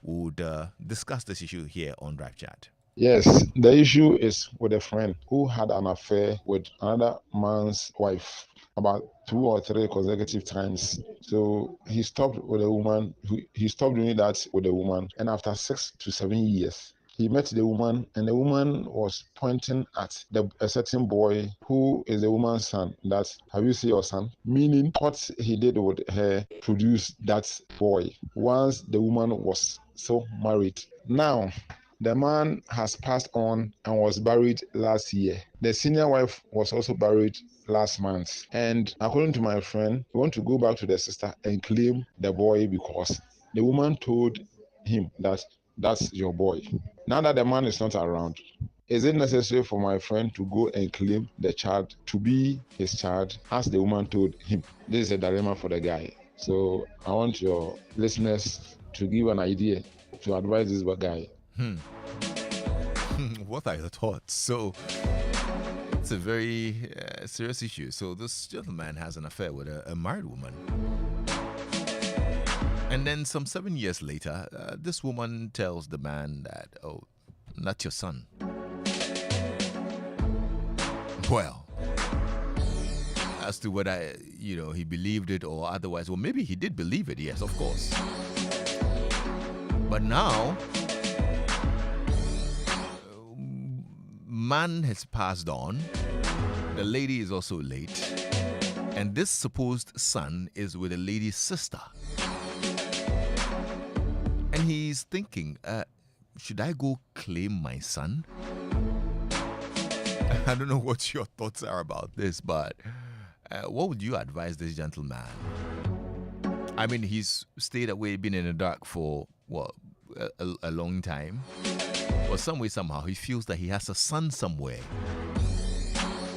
would discuss this issue here on Drive Chat. Yes, the issue is with a friend who had an affair with another man's wife about 2 or 3 consecutive times. So he stopped with a woman. He stopped doing that with a woman, and after 6 to 7 years, he met the woman, and the woman was pointing at a certain boy who is the woman's son. That, have you seen your son? Meaning, what he did with her produced that boy. Once the woman was so married. Now, the man has passed on and was buried last year. The senior wife was also buried last month. And according to my friend, we want to go back to the sister and claim the boy because the woman told him that that's your boy. Now that the man is not around, is it necessary for my friend to go and claim the child to be his child as the woman told him? This is a dilemma for the guy. So I want your listeners to give an idea to advise this guy. What are your thoughts? So it's a very serious issue. So this gentleman has an affair with a married woman. And then some 7 years later, this woman tells the man that, oh, not your son. Well, as to whether, he believed it or otherwise, well, maybe he did believe it, yes, of course. But now, man has passed on, the lady is also late, and this supposed son is with the lady's sister. And he's thinking, should I go claim my son? I don't know what your thoughts are about this, but what would you advise this gentleman? I mean, he's stayed away, been in the dark for, a long time. But some way, somehow, he feels that he has a son somewhere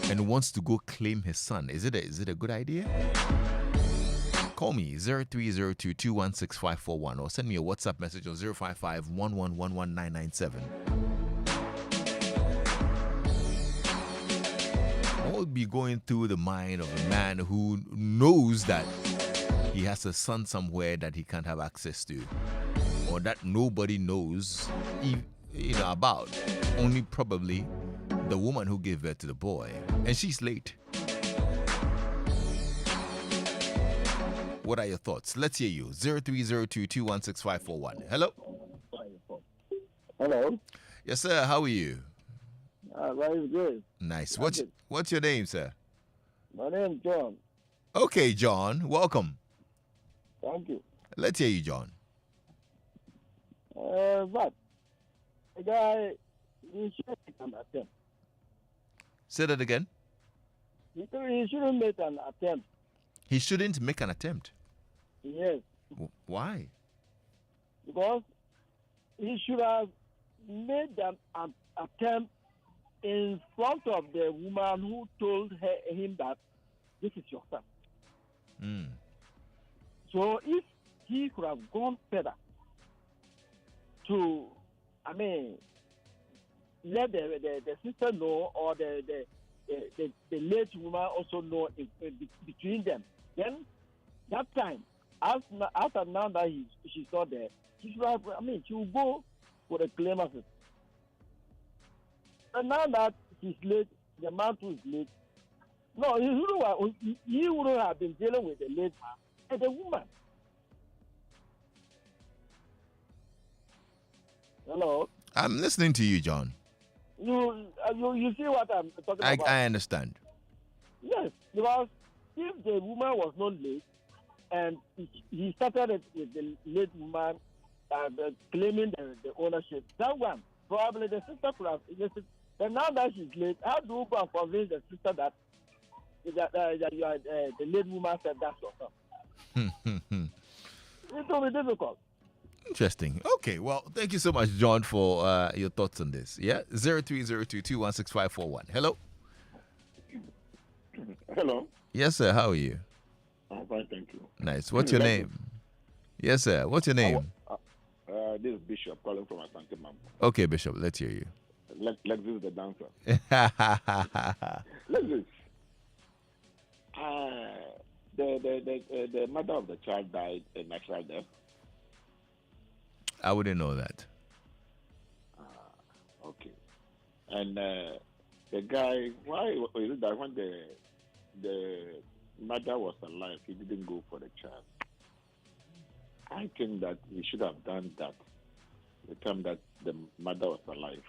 and wants to go claim his son. Is it a good idea? Call me 0302-216-541 or send me a WhatsApp message on 055-111-1997. What would be going through the mind of a man who knows that he has a son somewhere that he can't have access to, or that nobody knows about? Only probably the woman who gave birth to the boy, and she's late. What are your thoughts? Let's hear you. 0302-216-541. Hello? Hello. Yes, sir. How are you? Very good. Nice. What's your name, sir? My name is John. Okay, John. Welcome. Thank you. Let's hear you, John. But the guy, he shouldn't make an attempt. Say that again. He shouldn't make an attempt. He shouldn't make an attempt. Yes. Why? Because he should have made an attempt in front of the woman who told him that this is your son. So if he could have gone further to, let the sister know, or the late woman also know between them, then that time, after now that she's not there, she should have, she will go for the claim of it. And now that he's late, the man too is late. No, he wouldn't have been dealing with the late man and the woman. Hello? I'm listening to you, John. You see what I'm talking about? I understand. Yes, because if the woman was not late and he started it with the late woman claiming the ownership, that one, probably the sister could have listened. But now that she's late, how do you go and convince the sister that you are, the late woman said that's your son? It will be difficult. Interesting. Okay, well, thank you so much, John, for your thoughts on this. Yeah, 0302-216-541. Hello. Hello. Yes, sir. How are you? I'm fine, thank you. Nice. What's your name? Yes, sir. What's your name? This is Bishop calling from Asante Mam. Okay, Bishop. Let's hear you. Lexis the dancer. Lexis. The mother of the child died a natural death. I wouldn't know that. Okay. And the guy, why is it that when the mother was alive, he didn't go for the child? I think that he should have done that the time that the mother was alive.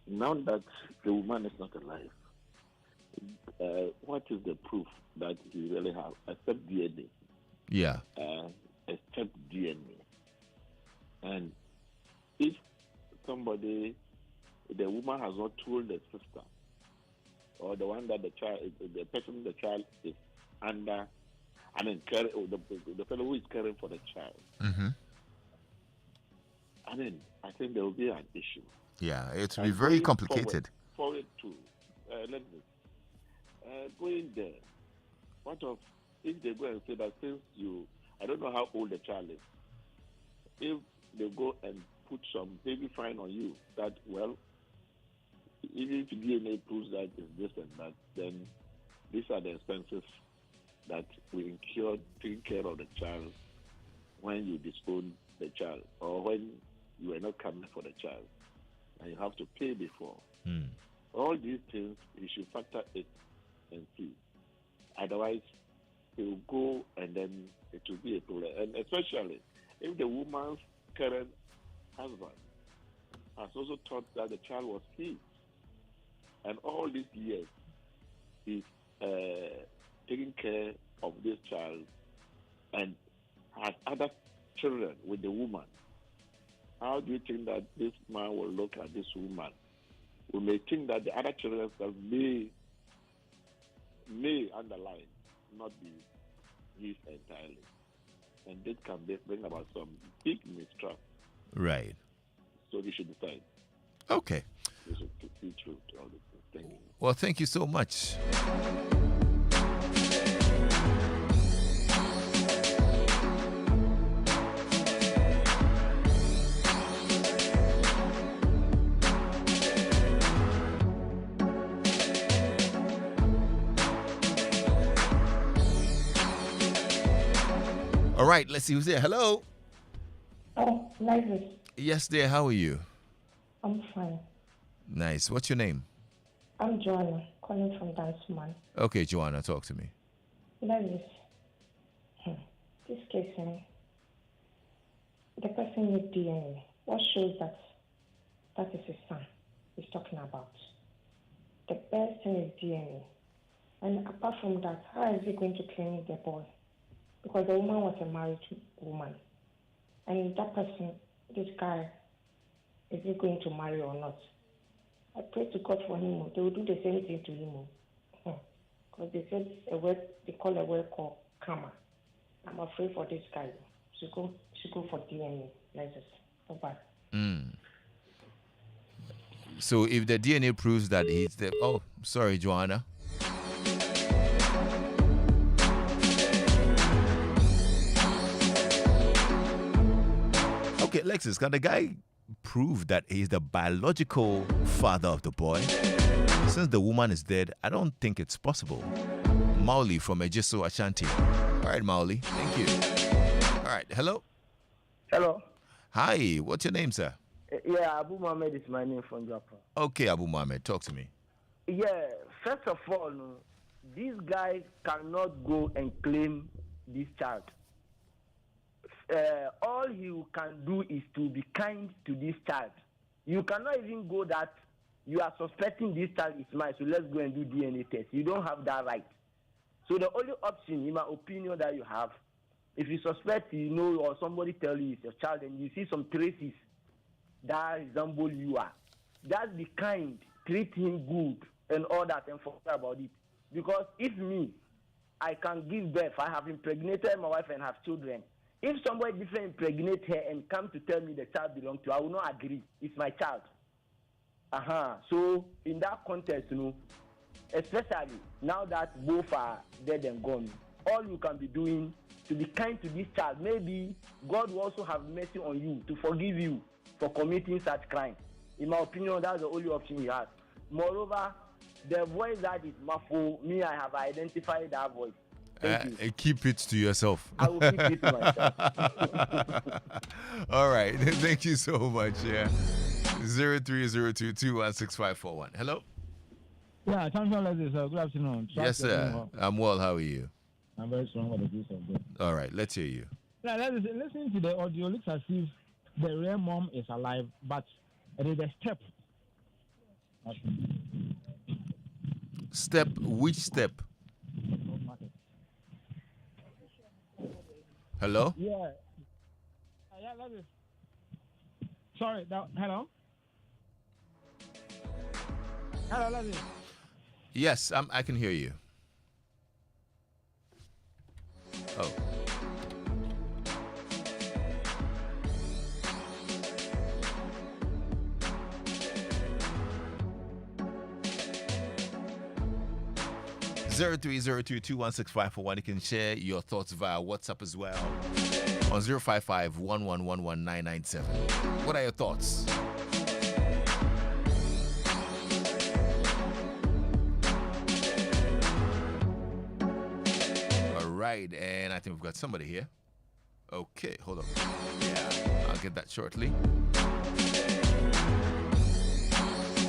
Now that the woman is not alive, what is the proof that he really has, except DNA? Yeah. Except DNA. And if somebody, the woman has not told the sister, or the one that the person the child is under, the fellow who is caring for the child, I think there will be an issue. Yeah, it will be very complicated. Forward to, going there, what of if they go and say that since I don't know how old the child is, if they go and put some heavy fine on you, that, well, even if DNA proves that it's this and that, then these are the expenses that we incur taking care of the child when you disown the child or when you are not coming for the child, and you have to pay before. All these things, you should factor it and see. Otherwise, it will go and then it will be a problem. And especially if the woman's current husband has also thought that the child was his, and all these years he's taking care of this child and has other children with the woman, how do you think that this man will look at this woman? We may think that the other children may underline not be his entirely, and this can bring about some big mistrust. Right. So he should decide. Okay. He should see through to all this. Thank you. Well, thank you so much. All right, let's see who's there. Hello. Oh, Lexis. Yes, dear. How are you? I'm fine. Nice. What's your name? I'm Joanna, calling from Danceman. Okay, Joanna, talk to me. Lexis. This case, the person with DNA, what shows that is his son he's talking about? The best thing is DNA. And apart from that, how is he going to claim the boy? Because the woman was a married woman. And that person, this guy, is he going to marry or not? I pray to God for him. They will do the same thing to him. Because they said they call a word called karma. I'm afraid for this guy. She go for DNA. Like this. Bye. So if the DNA proves that he's the... Oh, sorry, Joanna. Okay, Lexis, can the guy prove that he's the biological father of the boy? Since the woman is dead, I don't think it's possible. Mauli from Ejiso Ashanti. All right, Mauli. Thank you. All right. Hello. Hello. Hi. What's your name, sir? Yeah, Abu Mohammed is my name from Japan. Okay, Abu Mohammed. Talk to me. Yeah, first of all, this guy cannot go and claim this child. All you can do is to be kind to this child. You cannot even go that you are suspecting this child is mine, so let's go and do DNA test. You don't have that right. So the only option, in my opinion, that you have, if you suspect, or somebody tell you it's your child, and you see some traces that resemble you are, that's the kind, treat him good and all that and forget about it. Because if me, I can give birth, I have impregnated my wife and have children. If somebody different impregnate her and come to tell me the child belongs to her, I will not agree. It's my child. So in that context, especially now that both are dead and gone, all you can be doing to be kind to this child. Maybe God will also have mercy on you to forgive you for committing such crime. In my opinion, that's the only option he has. Moreover, the voice that is muffled, me, I have identified that voice. Thank you. Keep it to yourself. I will keep it to myself. All right. Thank you so much. Yeah. 0302216541. Hello. Yeah, champion Lexis, good afternoon. Yes, sir. I'm well. How are you? I'm very strong with the grace of God. All right. Let's hear you. Yeah, listening to the audio, looks as if the real mom is alive, but it is a step. Step? Which step? Hello? Yeah. Yeah, Lexis. Sorry, hello? Hello, Lexis. Yes, I can hear you. Oh. Zero 0302216541. You can share your thoughts via WhatsApp as well on 055-1111-997. What are your thoughts? All right, and I think we've got somebody here. Okay, hold on. Yeah, I'll get that shortly.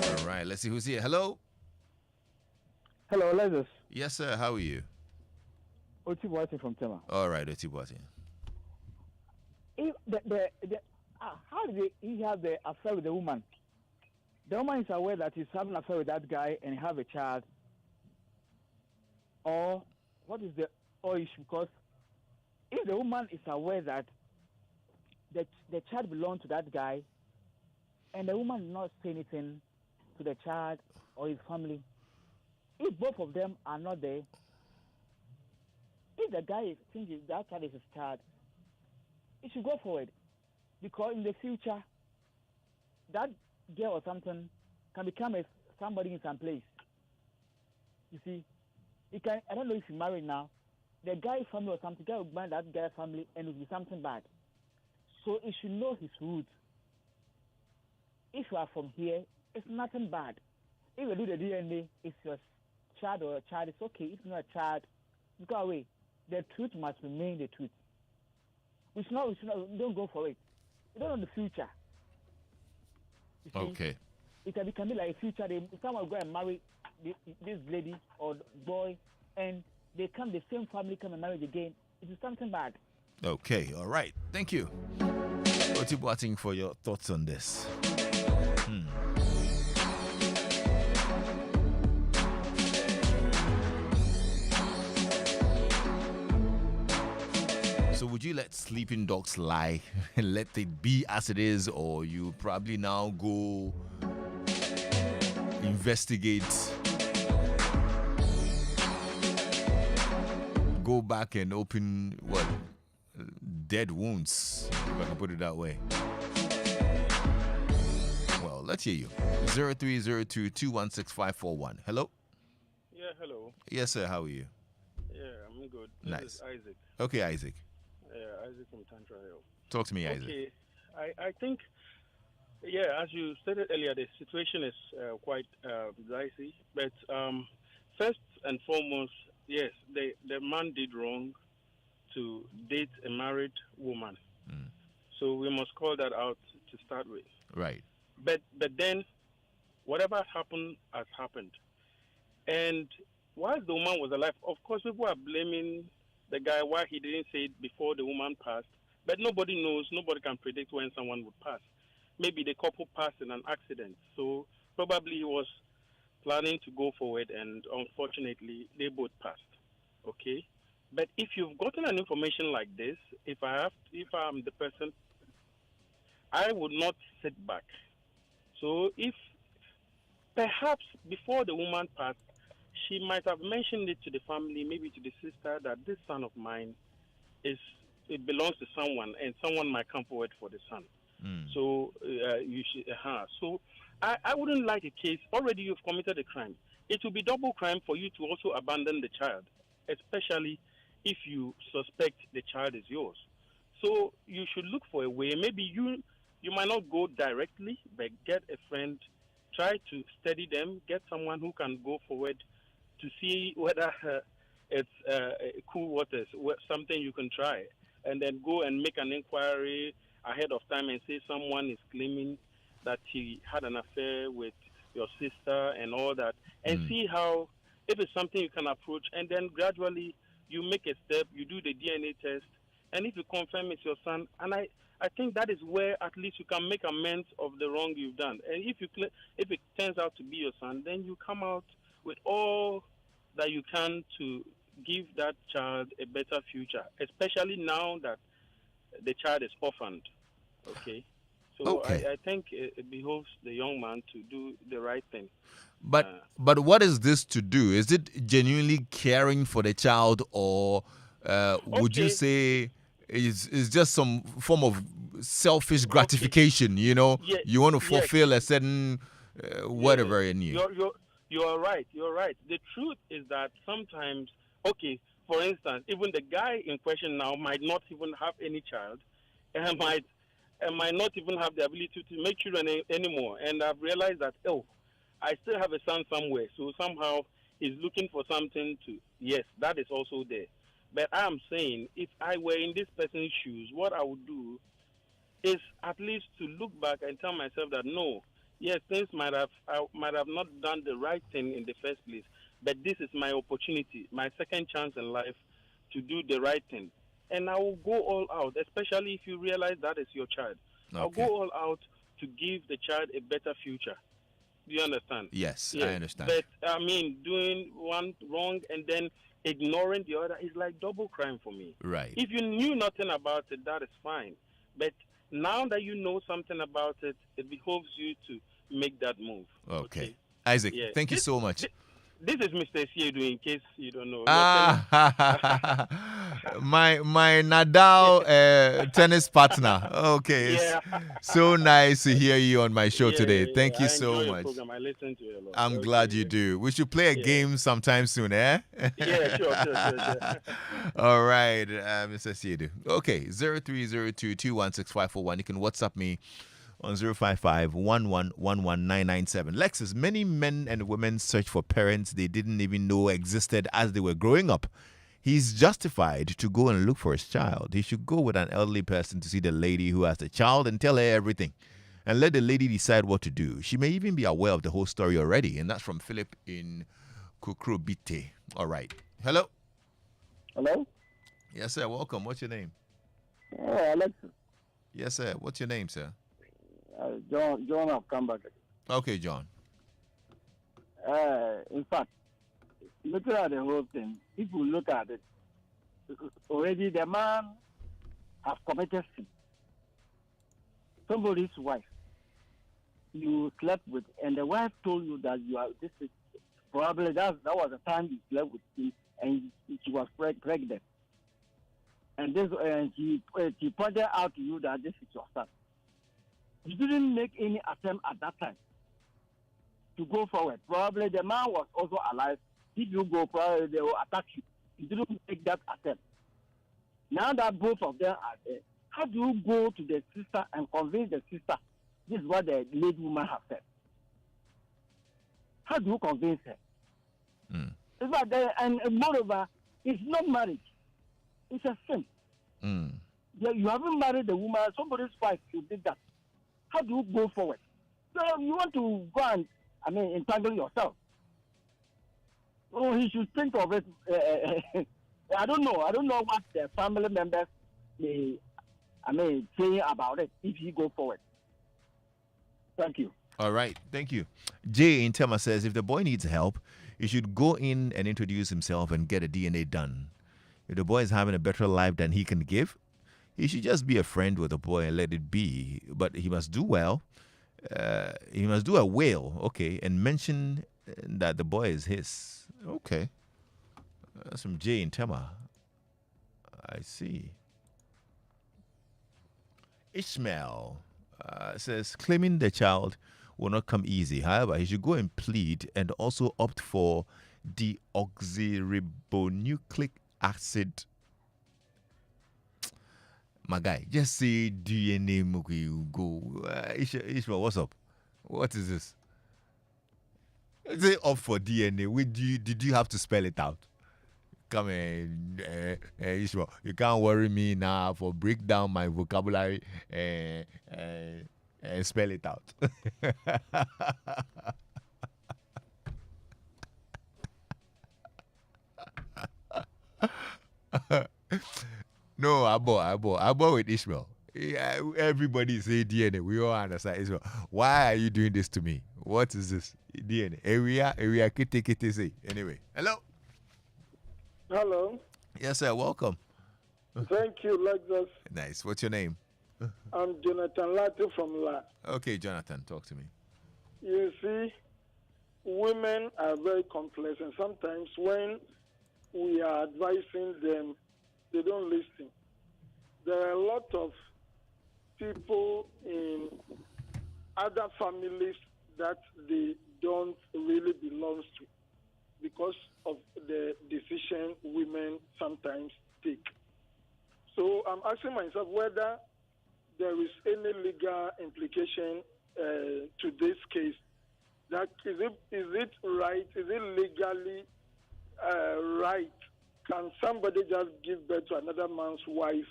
All right, let's see who's here. Hello. Hello, Lexis. Yes, sir. How are you? Oti Boatin from Tema. All right, Oti Boatin. How did he have the affair with the woman? The woman is aware that he's having an affair with that guy and have a child. Or what is the issue? Because if the woman is aware that the child belongs to that guy and the woman did not say anything to the child or his family, if both of them are not there, if the guy thinks that child is his child, he should go for it. Because in the future, that girl or something can become somebody in some place. You see, I don't know if you're married now, the guy's family or something, guy will marry that guy's family and it will be something bad. So he should know his roots. If you are from here, it's nothing bad. If you do the DNA, it's your child or a child, it's okay. If not a child, go away. The truth must remain the truth. We should not, don't go for it. You don't know the future. You see, Okay. It can be like a future. Someone will go and marry this lady or boy, and they come, the same family come and marry again. It is something bad. Okay, all right. Thank you. Oti Boatin for your thoughts on this. So would you let sleeping dogs lie and let it be as it is, or you probably now go investigate, go back and open dead wounds, if I can put it that way? Well, let's hear you. 0302216541. Hello? Yeah, hello. Yes, sir. How are you? Yeah, I'm good. Nice. This is Isaac. Okay, Isaac. Yeah, Isaac from Tantra Hill. Talk to me, Isaac. Okay, I think, yeah, as you stated earlier, the situation is quite dicey. But first and foremost, yes, the man did wrong to date a married woman. So we must call that out to start with. Right. But then, whatever happened has happened. And while the woman was alive, of course, people are blaming the guy why he didn't say it before the woman passed. But nobody knows, nobody can predict when someone would pass. Maybe the couple passed in an accident. So probably he was planning to go forward, and unfortunately, they both passed. Okay? But if you've gotten an information like this, if I'm the person, I would not sit back. So if perhaps before the woman passed, she might have mentioned it to the family, maybe to the sister, that this son of mine it belongs to someone, and someone might come forward for the son. So you should. So I wouldn't like a case. Already you've committed a crime. It will be double crime for you to also abandon the child, especially if you suspect the child is yours. So you should look for a way. Maybe you might not go directly, but get a friend, try to steady them, get someone who can go forward to see whether it's cool waters, something you can try, and then go and make an inquiry ahead of time and say someone is claiming that he had an affair with your sister and all that, and see how, if it's something you can approach, and then gradually you make a step, you do the DNA test, and if you confirm it's your son, and I think that is where at least you can make amends of the wrong you've done. And if it turns out to be your son, then you come out with all that you can to give that child a better future, especially now that the child is orphaned. Okay? So Okay. I think it behoves the young man to do the right thing. But what is this to do? Is it genuinely caring for the child, or would you Okay. say is just some form of selfish gratification? You know, Yeah, you want to yes. fulfill a certain whatever in you. You're right. You're right. The truth is that sometimes, okay, for instance, even the guy in question now might not even have any child, and might not even have the ability to make children anymore. And I've realized that, I still have a son somewhere. So somehow he's looking for something to. Yes, that is also there. But I am saying, if I were in this person's shoes, what I would do is at least to look back and tell myself that no, yes, I might have not done the right thing in the first place, but this is my opportunity, my second chance in life to do the right thing, and I will go all out. Especially if you realize that is your child, I'll go all out to give the child a better future. Do you understand? Yes, I understand. But I mean, doing one wrong and then ignoring the other is like double crime for me. Right. If you knew nothing about it, that is fine. But now that you know something about it, it behoves you to make that move. Okay. Isaac, thank you so much. This is Mr. Siedu, in case you don't know. My Nadal tennis partner. Okay. Yeah. So nice to hear you on my show today. Thank you I so enjoy much. Your program. I listen to it a lot. I'm glad you do. We should play a game sometime soon, eh? Yeah, sure. All right, Mr. Siedu. Okay, 0302216541. You can WhatsApp me on 055-1111-997. Lexis, many men and women search for parents they didn't even know existed as they were growing up. He's justified to go and look for his child. He should go with an elderly person to see the lady who has the child and tell her everything. And let the lady decide what to do. She may even be aware of the whole story already. And that's from Philip in Kukrobite. All right. Hello? Hello? Yes, sir. Welcome. What's your name? Alexis. Yes, sir. What's your name, sir? John, have come back. Okay, John. In fact, looking at the whole thing, if you look at it, already the man has committed sin. Somebody's wife you slept with, and the wife told you that you are. This is probably that was the time you slept with him, and she was pregnant. And she pointed out to you that this is your son. You didn't make any attempt at that time to go forward. Probably the man was also alive. If you go, probably they will attack you. You didn't make that attempt. Now that both of them are there, how do you go to the sister and convince the sister? This is what the lady woman has said. How do you convince her? It's like and moreover, it's not marriage. It's a sin. You haven't married the woman, somebody's wife, you did that. How do you go forward? So you want to go and, entangle yourself. Oh, he should think of it. I don't know what the family members may, say about it if he go forward. Thank you. All right. Thank you. Jay in Tema says, if the boy needs help, he should go in and introduce himself and get a DNA done. If the boy is having a better life than he can give, he should just be a friend with the boy and let it be. But he must do well. He must do a will, okay, and mention that the boy is his. Okay. That's from Jay in Tema. I see. Ishmael says, claiming the child will not come easy. However, he should go and plead and also opt for deoxyribonucleic acid. My guy, just say DNA, you go. Ishmael, what's up? What is this? Say opt for DNA. Did you have to spell it out? come and Ishmael, you can't worry me now for break down my vocabulary and spell it out. No, I bought with Ishmael. Yeah, everybody say DNA. We all understand Ishmael. Why are you doing this to me? What is this? DNA. Area, kete say. Anyway, hello. Hello. Yes, sir. Welcome. Thank you, Lexis. Nice. What's your name? I'm Jonathan Latte from La. Okay, Jonathan, talk to me. You see, women are very complex, and sometimes when we are advising them, they don't listen. There are a lot of people in other families that they don't really belong to because of the decision women sometimes take. So I'm asking myself whether there is any legal implication to this case. That is it right? Is it legally right? Can somebody just give birth to another man's wife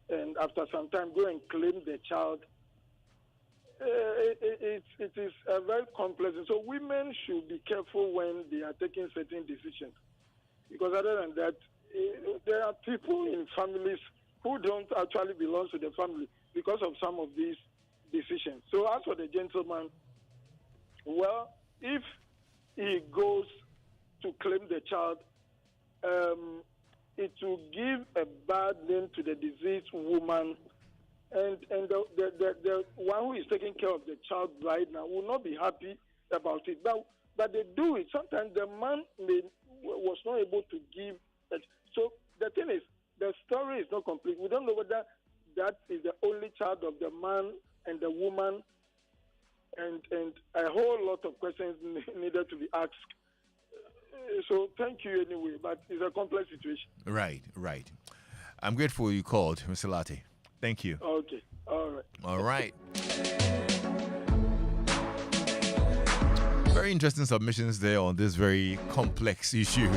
and after some time go and claim the child? It is very complex. So women should be careful when they are taking certain decisions. Because other than that, there are people in families who don't actually belong to the family because of some of these decisions. So as for the gentleman, well, if he goes to claim the child, it will give a bad name to the deceased woman, and the one who is taking care of the child right now will not be happy about it. But they do it. Sometimes the man was not able to give it. So the thing is, the story is not complete. We don't know whether that is the only child of the man and the woman, and a whole lot of questions needed to be asked. So thank you anyway, but it's a complex situation. Right. I'm grateful you called, Mr. Latte. Thank you. Okay. All right. Very interesting submissions there on this very complex issue.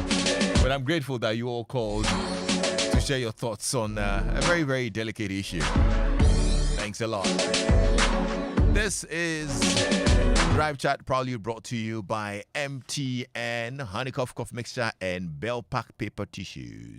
But I'm grateful that you all called to share your thoughts on a very, very delicate issue. Thanks a lot. This is Drive Chat, proudly brought to you by MTN, Honeycoff Cough Mixture, and Bell Pack Paper Tissues.